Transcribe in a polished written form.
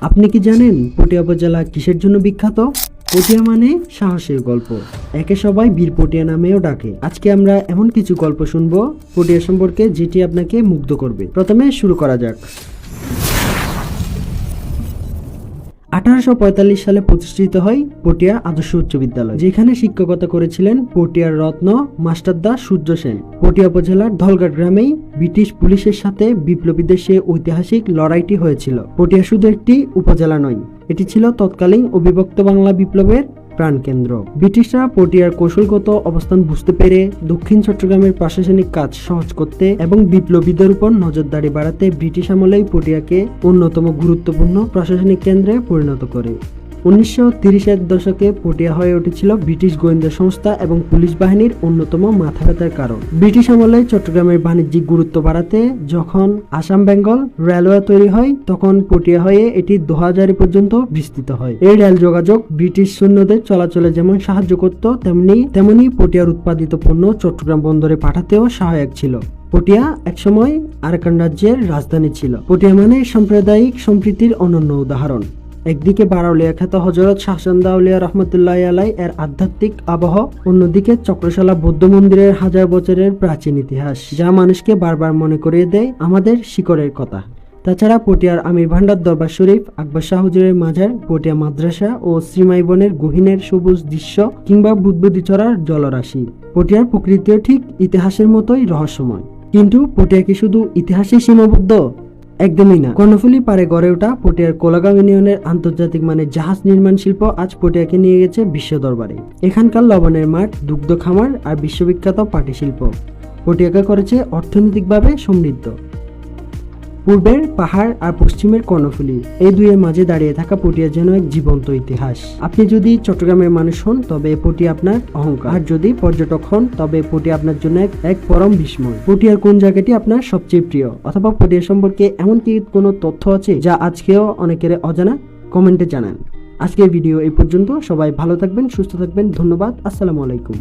আপনি কি জানেন পটিয়া উপজেলা কিসের জন্য বিখ্যাত? পটিয়া মানে সাহসের গল্প, একে সবাই বীর পটিয়া নামেও ডাকে। আজকে আমরা এমন কিছু গল্প শুনবো পটিয়া সম্পর্কে যেটি আপনাকে মুগ্ধ করবে। প্রথমে শুরু করা যাক। 1845 সালে প্রতিষ্ঠিত হয় পটিয়া আদর্শ উচ্চ বিদ্যালয়, যেখানে শিক্ষকতা করেছিলেন পটিয়ার রত্ন মাস্টারদা সূর্য সেন। পটিয়া উপজেলার ধলঘাট গ্রামেই ব্রিটিশ পুলিশের সাথে বিপ্লবীদের সে ঐতিহাসিক লড়াইটি হয়েছিল। পটিয়া শুধু একটি উপজেলা নয়, এটি ছিল তৎকালীন অবিভক্ত বাংলা বিপ্লবের প্রাণকেন্দ্র। ব্রিটিশরা পটিয়ার কৌশলগত অবস্থান বুঝতে পেরে দক্ষিণ চট্টগ্রামের প্রশাসনিক কাজ সহজ করতে এবং বিপ্লবীদের উপর নজরদারি বাড়াতে ব্রিটিশ আমলেই পটিয়াকে অন্যতম গুরুত্বপূর্ণ প্রশাসনিক কেন্দ্রে পরিণত করে। 1930-এর দশকে পটিয়া হয়ে উঠেছিল ব্রিটিশ গোয়েন্দা সংস্থা এবং পুলিশ বাহিনীর অন্যতম মাথা ব্যথার কারণ। ব্রিটিশ আমলে চট্টগ্রামের বাণিজ্যিক গুরুত্ব বাড়াতে যখন আসাম বেঙ্গল রেলওয়ে তৈরি হয়, তখন পটিয়া হয়ে এটি দোহাজারি পর্যন্ত বিস্তৃত হয়। এই রেল যোগাযোগ ব্রিটিশ সৈন্যদের চলাচলে যেমন সাহায্য করত, তেমনি পটিয়ার উৎপাদিত পণ্য চট্টগ্রাম বন্দরে পাঠাতেও সহায়ক ছিল। পটিয়া একসময় আরাকান রাজ্যের রাজধানী ছিল। পটিয়া মানে সাম্প্রদায়িক সম্প্রীতির অনন্য উদাহরণ। একদিকে বারাউলিয়া খ্যাত হযরত শাহজাদা আউলিয়া রহমতুল্লাহ আলাই এর আধ্যাত্মিক আবহ, অন্যদিকে চক্রশালা বৌদ্ধ মন্দিরের হাজার বছরের প্রাচীন ইতিহাস, যা মানুষকে বারবার মনে করিয়ে দেয় আমাদের শিকড়ের কথা। তাছাড়া পটিয়ার আমির ভান্ডার দরবার শরীফ, আকবর শাহ হুজুরের মাজার, পটিয়া মাদ্রাসা ও শ্রীমাই বনের গহীনের সবুজ দৃশ্য কিংবা বুদবুদি চড়ার জলরাশি। পটিয়ার প্রকৃতিও ঠিক ইতিহাসের মতোই রহস্যময়। কিন্তু পটিয়া কি শুধু ইতিহাসে সীমাবদ্ধ? একদমই না। কর্ণফুলী পারে গড়ে ওঠা পটিয়ার কোলাগাঁও ইউনিয়নের আন্তর্জাতিক মানের জাহাজ নির্মাণ শিল্প আজ পটিয়াকে নিয়ে গেছে বিশ্ব দরবারে। এখানকার লবণের মাঠ, দুগ্ধ খামার আর বিশ্ববিখ্যাত পাটি শিল্প পটিয়াকে করেছে অর্থনৈতিকভাবে সমৃদ্ধ। পূর্বের পাহাড় আর পশ্চিমের কর্ণফুলী, এই দুইয়ের মাঝে দাঁড়িয়ে থাকা পটিয়া যেন এক জীবন্ত ইতিহাস। আপনি যদি চট্টগ্রামের মানুষ হন তবে পটিয়া আপনার অহংকার, আর যদি পর্যটক হন তবে পটিয়া আপনার জন্য এক পরম বিস্ময়। পটিয়ার কোন জায়গাটি আপনার সবচেয়ে প্রিয়, অথবা পটিয়া সম্পর্কে এমন কি কোনো তথ্য আছে যা আজকেও অনেকের অজানা? কমেন্টে জানান। আজকের ভিডিও এই পর্যন্ত। সবাই ভালো থাকবেন, সুস্থ থাকবেন। ধন্যবাদ। আসসালামু আলাইকুম।